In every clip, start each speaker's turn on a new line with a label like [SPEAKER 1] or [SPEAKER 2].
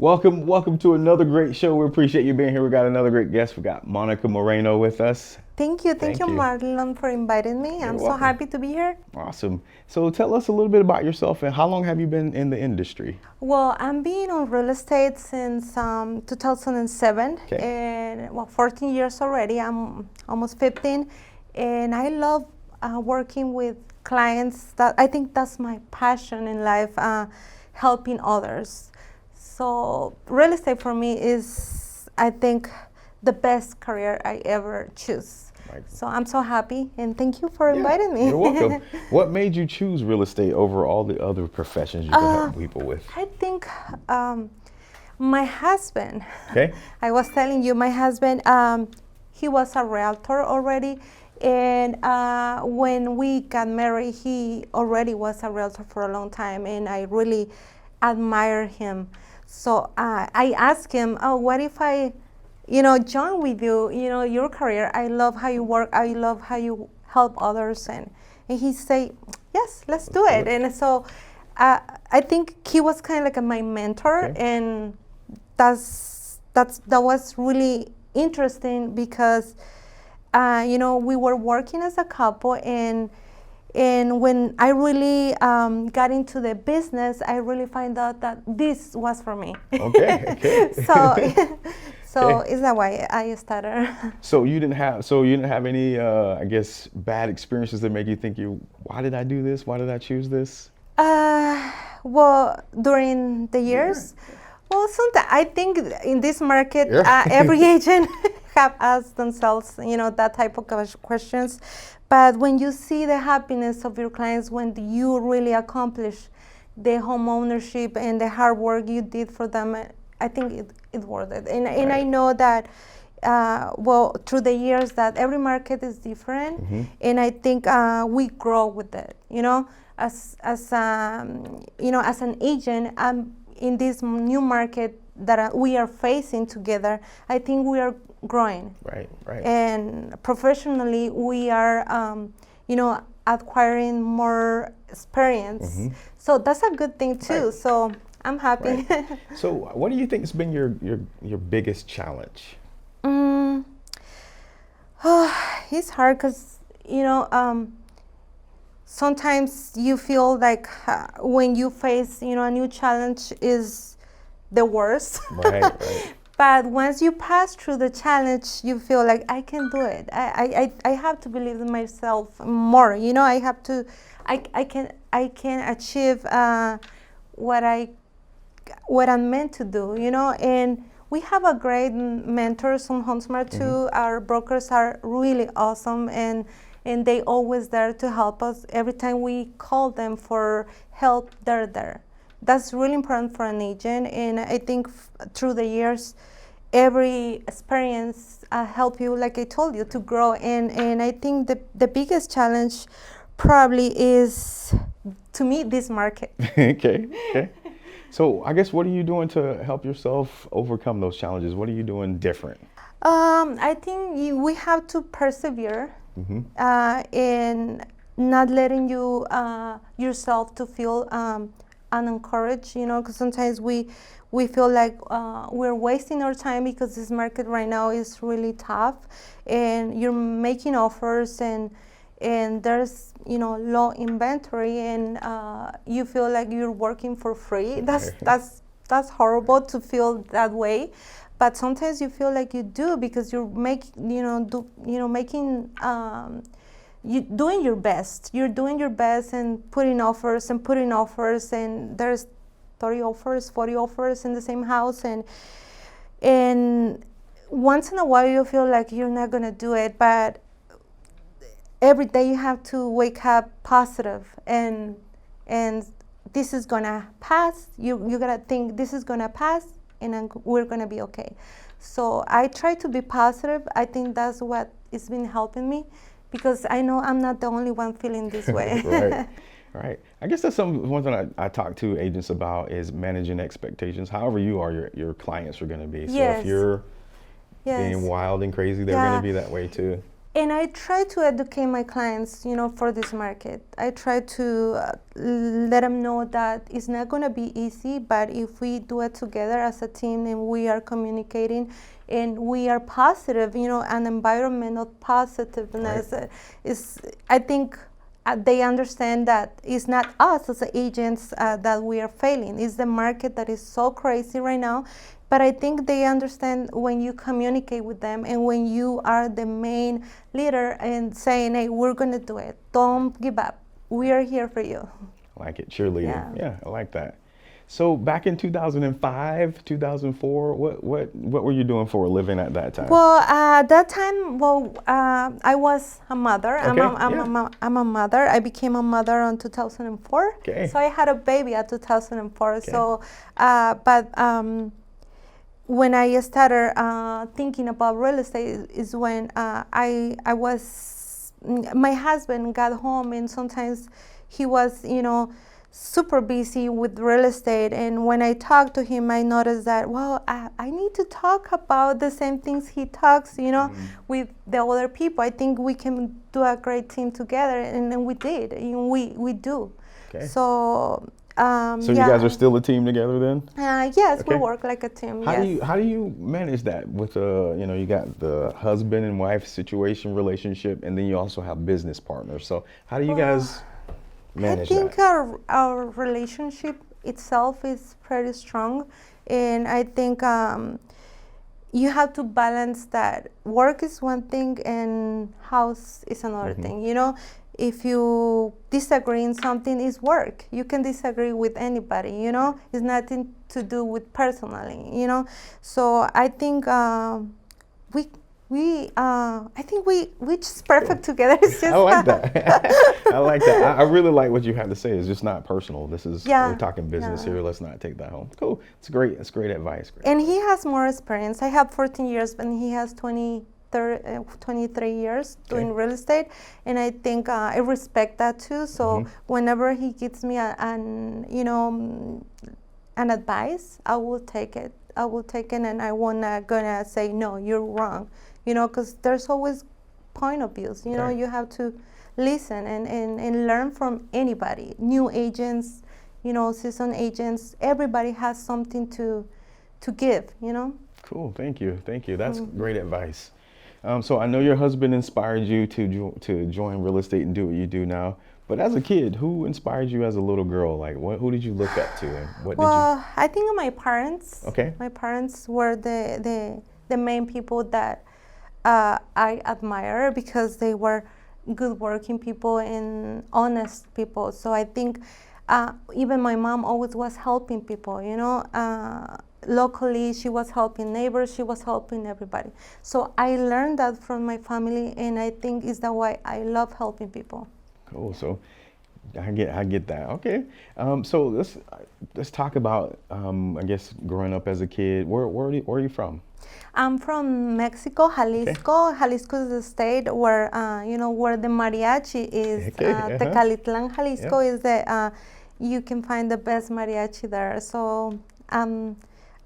[SPEAKER 1] Welcome to another great show. We appreciate you being here. We got another great guest. We got Monica Moreno with us.
[SPEAKER 2] Thank you, Marlon, for inviting me. I'm so happy to be here.
[SPEAKER 1] Awesome. So tell us a little bit about yourself and how long have you been in the industry?
[SPEAKER 2] Well, I'm being on real estate since 2007, and 14 years already. I'm almost 15, and I love working with clients. I think that's my passion in life, helping others. So real estate for me is, I think, the best career I ever choose. Right. So I'm so happy, and thank you for inviting me.
[SPEAKER 1] You're welcome. What made you choose real estate over all the other professions you can help people with?
[SPEAKER 2] I think my husband,
[SPEAKER 1] okay.
[SPEAKER 2] I was telling you, my husband, he was a realtor already. And when we got married, he already was a realtor for a long time, and I really admire him. So I asked him, oh, what if I join with you, your career. I love how you work. I love how you help others. And he said, yes, let's do it. And so I think he was kind of like my mentor. And that was really interesting because, we were working as a couple, and when I really got into the business, I really find out that this was for me.
[SPEAKER 1] Okay.
[SPEAKER 2] So is that why I started?
[SPEAKER 1] So you didn't have any, I guess, bad experiences that make you think why did I do this? Why did I choose this?
[SPEAKER 2] Well, during the years, well, sometimes I think in this market, every agent have asked themselves, that type of questions. But when you see the happiness of your clients, when you really accomplish the home ownership and the hard work you did for them, I think it's worth it. And I know that, through the years, that every market is different. Mm-hmm. And I think we grow with it. As an agent, in this new market that we are facing together, I think we are growing.
[SPEAKER 1] Right.
[SPEAKER 2] And professionally, we are, acquiring more experience. Mm-hmm. So that's a good thing too. Right. So I'm happy.
[SPEAKER 1] Right. So what do you think has been your biggest challenge?
[SPEAKER 2] It's hard because, sometimes you feel like when you face, a new challenge is the worst.
[SPEAKER 1] Right.
[SPEAKER 2] But once you pass through the challenge, you feel like I can do it. I have to believe in myself more. I can achieve what I'm meant to do. And we have a great mentors on HomeSmart too. Mm-hmm. Our brokers are really awesome, and they always there to help us. Every time we call them for help, they're there. That's really important for an agent, and I think through the years, every experience help you, like I told you, to grow. And I think the biggest challenge probably is, to me, this market.
[SPEAKER 1] Okay. So I guess what are you doing to help yourself overcome those challenges? What are you doing different?
[SPEAKER 2] I think we have to persevere. Mm-hmm. In not letting yourself to feel unencouraged, because sometimes we feel like we're wasting our time because this market right now is really tough, and you're making offers and there's low inventory, and you feel like you're working for free. That's horrible to feel that way. But sometimes you feel like you do because you're doing your best. You're doing your best and putting offers, and there's 30 offers, 40 offers in the same house, and once in a while you feel like you're not gonna do it, but every day you have to wake up positive and this is gonna pass. You gotta think this is gonna pass, and we're gonna be okay. So I try to be positive. I think that's what has been helping me, because I know I'm not the only one feeling this way.
[SPEAKER 1] Right. I guess that's one thing I talk to agents about is managing expectations. However you are, your clients are going to be. So if you're being wild and crazy, they're going to be that way too.
[SPEAKER 2] And I try to educate my clients, for this market. I try to let them know that it's not going to be easy, but if we do it together as a team and we are communicating and we are positive, an environment of positiveness is, I think they understand that it's not us as agents that we are failing. It's the market that is so crazy right now. But I think they understand when you communicate with them and when you are the main leader and saying, hey, we're going to do it. Don't give up. We are here for you.
[SPEAKER 1] I like it. Cheerleading. Yeah, I like that. So back in 2005, 2004, what were you doing for a living at that time?
[SPEAKER 2] Well, at that time, I was a mother.
[SPEAKER 1] Okay,
[SPEAKER 2] I'm a mother. I became a mother in 2004.
[SPEAKER 1] Okay.
[SPEAKER 2] So I had a baby at 2004. Okay. So, when I started thinking about real estate is when my husband got home, and sometimes he was, super busy with real estate. And when I talked to him, I noticed that, I need to talk about the same things he talks, with the other people. I think we can do a great team together, and we did. We do.
[SPEAKER 1] Okay.
[SPEAKER 2] So
[SPEAKER 1] you guys are still a team together then?
[SPEAKER 2] Yes, we work like a team.
[SPEAKER 1] How do you manage that with you got the husband and wife situation relationship, and then you also have business partners. So how do you guys manage that?
[SPEAKER 2] I think our relationship itself is pretty strong, and I think you have to balance that. Work is one thing and house is another thing, If you disagree in something, it's work. You can disagree with anybody, It's nothing to do with personally, So I think we just perfect together. It's just
[SPEAKER 1] I like that. I like that. I really like what you have to say. It's just not personal. This is we're talking business here. Let's not take that home. Cool. It's great. It's great advice. Great.
[SPEAKER 2] And he has more experience. I have 14 years, and he has 23 years doing real estate, and I think I respect that too. So whenever he gives me an advice, I will take it. And I won't gonna say no, you're wrong, because there's always point of views. You have to listen and learn from anybody. New agents, seasoned agents. Everybody has something to give.
[SPEAKER 1] Cool. Thank you. That's great advice. So I know your husband inspired you to join real estate and do what you do now. But as a kid, who inspired you as a little girl? Like, who did you look up to, and what did you?
[SPEAKER 2] I think my parents.
[SPEAKER 1] Okay.
[SPEAKER 2] My parents were the main people that I admire, because they were good working people and honest people. So I think even my mom always was helping people. Locally, she was helping neighbors, she was helping everybody. So I learned that from my family, and I think is that why I love helping people.
[SPEAKER 1] Cool. So I get that. Okay. So let's talk about I guess growing up as a kid. Where are you from?
[SPEAKER 2] I'm from Mexico, Jalisco. Okay. Jalisco is the state where where the mariachi is. Tecalitlan, Jalisco is the you can find the best mariachi there. So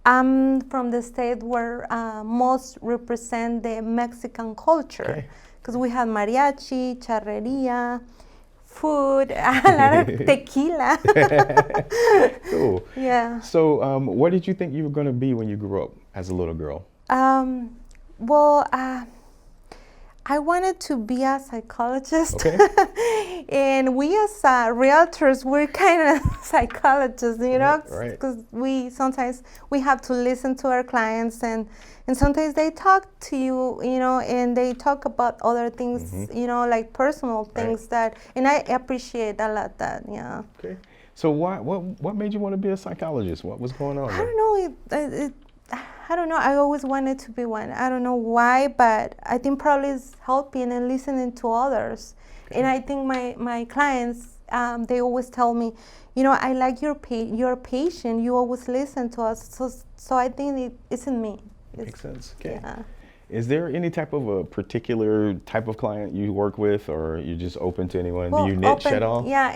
[SPEAKER 2] I'm from the state where most represent the Mexican culture, because we have mariachi, charreria, food, a lot of tequila.
[SPEAKER 1] Cool.
[SPEAKER 2] Yeah.
[SPEAKER 1] So what did you think you were going to be when you grew up as a little girl?
[SPEAKER 2] I wanted to be a psychologist.
[SPEAKER 1] Okay.
[SPEAKER 2] And we as realtors, we're kind of psychologists, because sometimes we have to listen to our clients, and sometimes they talk to you, and they talk about other things, like personal things and I appreciate a lot that, yeah.
[SPEAKER 1] Okay. So what made you want to be a psychologist? What was going on?
[SPEAKER 2] I don't know. I don't know. I always wanted to be one. I don't know why, but I think probably it's helping and listening to others. Okay. And I think my clients, they always tell me, I like your patient. You always listen to us. So I think it's in me.
[SPEAKER 1] Makes sense. Okay.
[SPEAKER 2] Yeah.
[SPEAKER 1] Is there any type of a particular type of client you work with, or you're just open to anyone? Do you niche at all?
[SPEAKER 2] Yeah,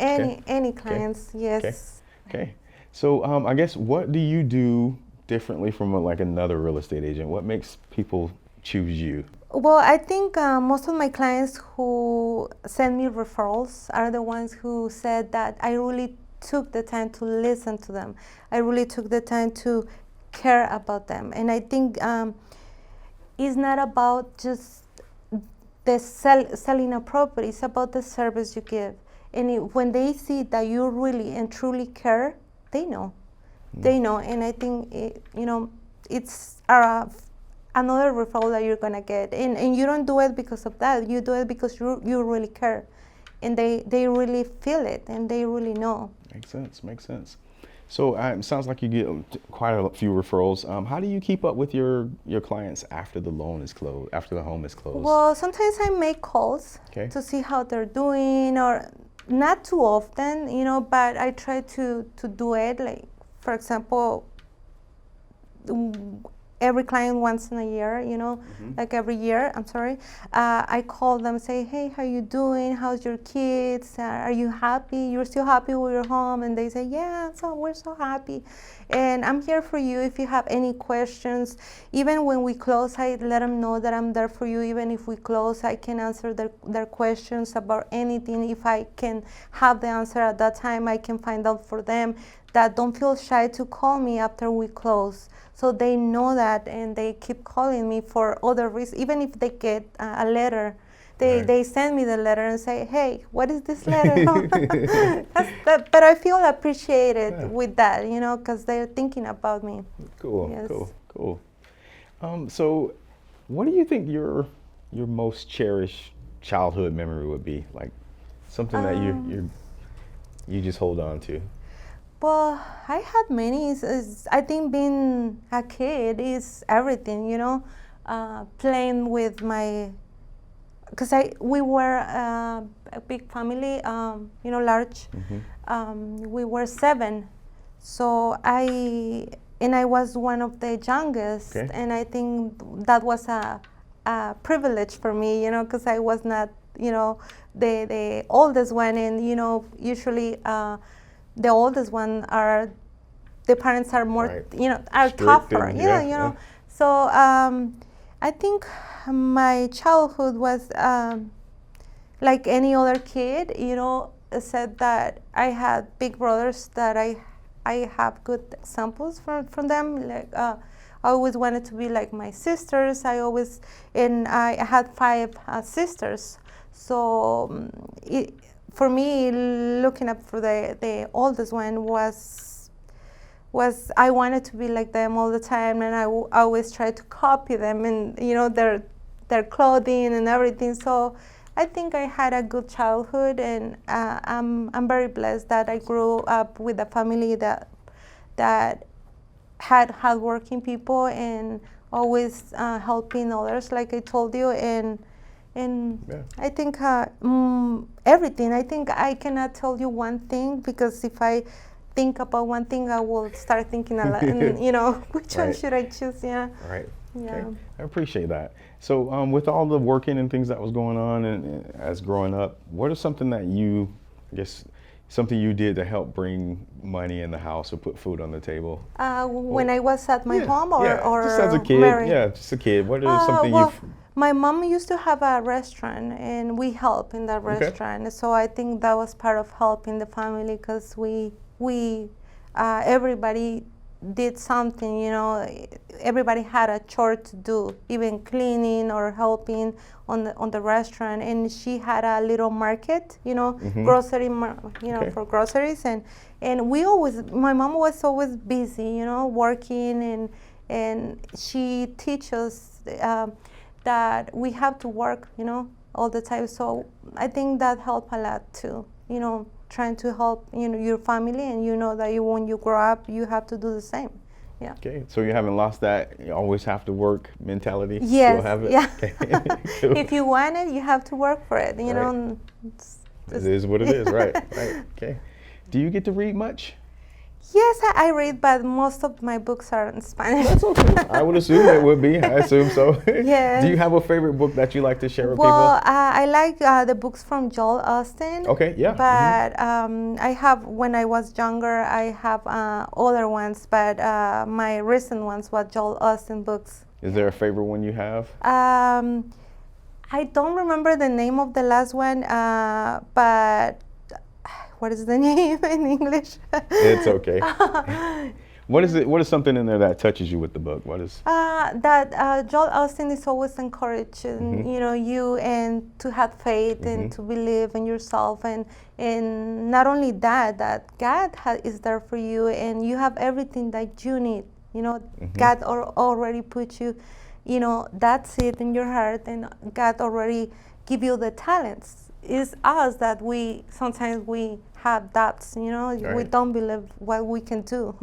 [SPEAKER 2] any clients, yes.
[SPEAKER 1] Okay. So I guess what do you do differently from another real estate agent? What makes people choose you?
[SPEAKER 2] Well, I think most of my clients who send me referrals are the ones who said that I really took the time to listen to them. I really took the time to care about them. And I think it's not about just the selling a property, it's about the service you give. And when they see that you really and truly care, they know. They know. And I think, it's another referral that you're going to get. And you don't do it because of that. You do it because you really care. And they really feel it and they really know.
[SPEAKER 1] Makes sense. So it sounds like you get quite a few referrals. How do you keep up with your clients after the loan is closed, after the home is closed?
[SPEAKER 2] Well, sometimes I make calls to see how they're doing, or not too often, but I try to do it. Like, for example, every client once in a year, like every year, I call them, say, hey, how you doing? How's your kids? Are you happy? You're still happy with your home? And they say, yeah, we're so happy. And I'm here for you if you have any questions. Even when we close, I let them know that I'm there for you. Even if we close, I can answer their questions about anything. If I can have the answer at that time, I can find out for them. That don't feel shy to call me after we close. So they know that, and they keep calling me for other reasons. Even if they get a letter, they send me the letter and say, hey, what is this letter? But I feel appreciated with that, because they're thinking about me.
[SPEAKER 1] Cool,
[SPEAKER 2] yes.
[SPEAKER 1] cool. So what do you think your most cherished childhood memory would be? Like something that you just hold on to?
[SPEAKER 2] Well, I had many. I think being a kid is everything, playing with because we were a big family, large. We were 7. So I was one of the youngest, and I think that was a privilege for me, because I was not, the oldest one, and, usually, the oldest one the parents are more, are
[SPEAKER 1] strict
[SPEAKER 2] tougher,
[SPEAKER 1] and,
[SPEAKER 2] So I think my childhood was like any other kid, said that I had big brothers that I have good examples from them. Like I always wanted to be like my sisters. And I had 5 sisters. So for me, looking up for the oldest one was I wanted to be like them all the time, and I always tried to copy them, and their clothing and everything. So I think I had a good childhood, and I'm very blessed that I grew up with a family that had hardworking people and always helping others, like I told you, and I think everything. I think I cannot tell you one thing, because if I think about one thing, I will start thinking a lot. And, which one should I choose? Yeah.
[SPEAKER 1] Right.
[SPEAKER 2] Yeah.
[SPEAKER 1] Okay. I appreciate that. So with all the working and things that was going on and as growing up, what is something that something you did to help bring money in the house or put food on the table?
[SPEAKER 2] When I was at my home or
[SPEAKER 1] just as a kid.
[SPEAKER 2] married?
[SPEAKER 1] Yeah, just a kid. What is something
[SPEAKER 2] my mom used to have a restaurant, and we helped in that restaurant. So I think that was part of helping the family, because we everybody did something, everybody had a chore to do, even cleaning or helping on the restaurant. And she had a little market, grocery, for groceries. And my mom was always busy, working, and she teaches that we have to work, all the time. So I think that helped a lot too, trying to help your family, and that when you grow up, you have to do the same. Yeah.
[SPEAKER 1] Okay, so you haven't lost that you always have to work mentality?
[SPEAKER 2] Yes.
[SPEAKER 1] Still have it?
[SPEAKER 2] Yeah.
[SPEAKER 1] Cool.
[SPEAKER 2] If you want it, you have to work for it.
[SPEAKER 1] Right. It is what it is, right? Okay. Do you get to read much?
[SPEAKER 2] Yes, I read, but most of my books are in Spanish.
[SPEAKER 1] That's okay. I would assume it would be. I assume so.
[SPEAKER 2] Yes.
[SPEAKER 1] Do you have a favorite book that you like to share with
[SPEAKER 2] Well,
[SPEAKER 1] people?
[SPEAKER 2] I like the books from Joel Austin.
[SPEAKER 1] Okay, yeah.
[SPEAKER 2] But I have, when I was younger, I have other ones, but my recent ones were Joel Austin books.
[SPEAKER 1] Is there a favorite one you have?
[SPEAKER 2] I don't remember the name of the last one, but what is the name in English?
[SPEAKER 1] It's okay. What is it? What is something in there that touches you with the book? What is?
[SPEAKER 2] That Joel Austin is always encouraging, you and to have faith and to believe in yourself, and not only that, that God is there for you and you have everything that you need. God already put you, that seed in your heart, and God already give you the talents. It's us that sometimes we have doubts.
[SPEAKER 1] Right.
[SPEAKER 2] We don't believe what we can do.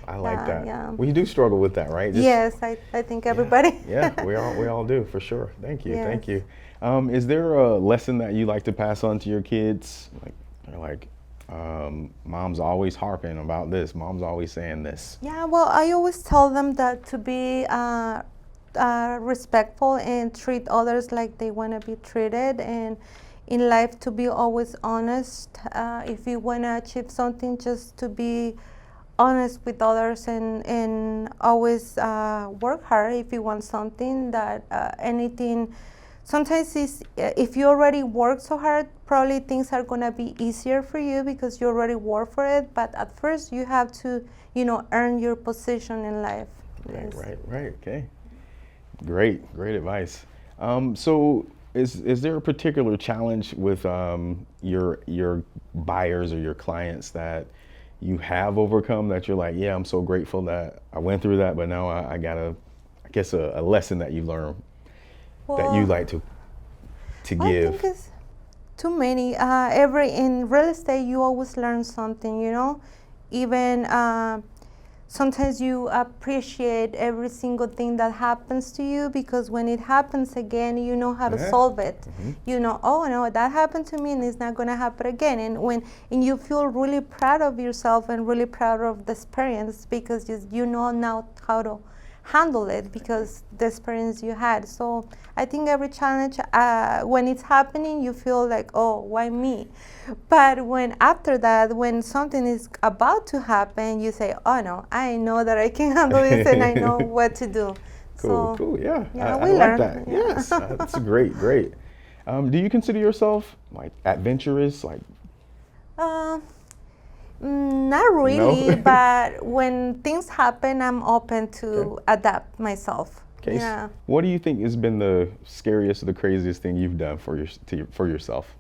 [SPEAKER 1] I like that.
[SPEAKER 2] Yeah.
[SPEAKER 1] We do struggle with that, right?
[SPEAKER 2] Yes, I think everybody.
[SPEAKER 1] Yeah, we all do for sure. Thank you,
[SPEAKER 2] Yes.
[SPEAKER 1] thank you. Is there a lesson that you like to pass on to your kids? Mom's always harping about this. Mom's always saying this.
[SPEAKER 2] Yeah, well, I always tell them that to be respectful and treat others like they want to be treated, and in life to be always honest. If you want to achieve something, just to be honest with others and always work hard if you want something. That anything, sometimes if you already work so hard, probably things are going to be easier for you because you already work for it. But at first you have to earn your position in life. Yes.
[SPEAKER 1] Right. Okay. Great advice. So is there a particular challenge with your buyers or your clients that you have overcome that you're like, yeah, I'm so grateful that I went through that, but now I got a lesson that you learned that you like to give?
[SPEAKER 2] I think it's too many. In real estate, you always learn something, even sometimes you appreciate every single thing that happens to you, because when it happens again, you know how to solve it. Oh no, that happened to me and it's not going to happen again. And you feel really proud of yourself and really proud of the experience, because you know now how to handle it because the experience you had. So I think every challenge, when it's happening, you feel like, oh, why me? But after that, when something is about to happen, you say, oh no, I know that I can handle this and I know what to do.
[SPEAKER 1] Cool. Yeah,
[SPEAKER 2] we
[SPEAKER 1] I
[SPEAKER 2] learn.
[SPEAKER 1] Like that.
[SPEAKER 2] Yeah.
[SPEAKER 1] Yes, that's great. Do you consider yourself like adventurous? Like,
[SPEAKER 2] not really,
[SPEAKER 1] No?
[SPEAKER 2] but when things happen, I'm open to adapt myself.
[SPEAKER 1] Okay.
[SPEAKER 2] Yeah.
[SPEAKER 1] What do you think has been the scariest or the craziest thing you've done for yourself?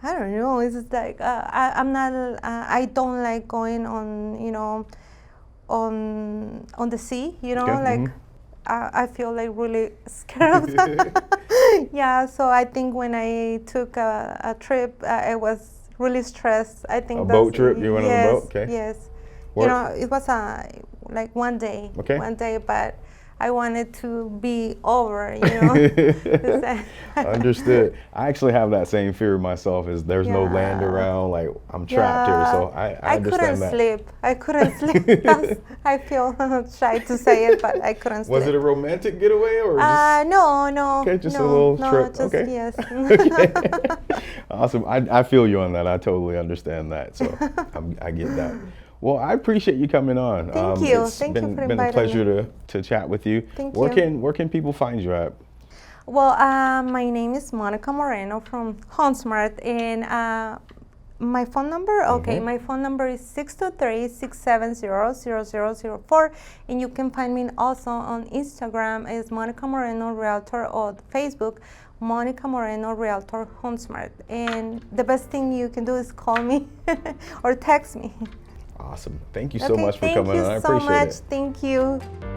[SPEAKER 2] I don't know. It's just like I'm not. I don't like going on, on the sea. I feel like really scared of that. Yeah. So I think when I took a trip, I was really stressed. I think
[SPEAKER 1] A boat trip? You went on a boat? Okay.
[SPEAKER 2] Yes.
[SPEAKER 1] What?
[SPEAKER 2] It was like one day.
[SPEAKER 1] Okay.
[SPEAKER 2] One day, but I wanted to be over,
[SPEAKER 1] Understood. I actually have that same fear myself. Is there's no land around, like I'm trapped here. So I understand that.
[SPEAKER 2] I couldn't sleep. I feel shy to say it, but I couldn't sleep.
[SPEAKER 1] Was it a romantic getaway or
[SPEAKER 2] no?
[SPEAKER 1] Okay, just a little trip.
[SPEAKER 2] Just,
[SPEAKER 1] okay.
[SPEAKER 2] Yes.
[SPEAKER 1] Okay. Awesome. I feel you on that. I totally understand that. So I get that. Well, I appreciate you coming on.
[SPEAKER 2] Thank you.
[SPEAKER 1] It's
[SPEAKER 2] Thank you for inviting
[SPEAKER 1] been a pleasure to chat with you.
[SPEAKER 2] Thank
[SPEAKER 1] you.
[SPEAKER 2] you.
[SPEAKER 1] Where can people find you at?
[SPEAKER 2] Well, my name is Monica Moreno from HomeSmart, and my phone number, my phone number is 623-670-0004, and you can find me also on Instagram as Monica Moreno Realtor, or Facebook, Monica Moreno Realtor HomeSmart. And the best thing you can do is call me or text me.
[SPEAKER 1] Awesome. Thank you so much for coming on. I appreciate it.
[SPEAKER 2] Thank you so much. Thank you.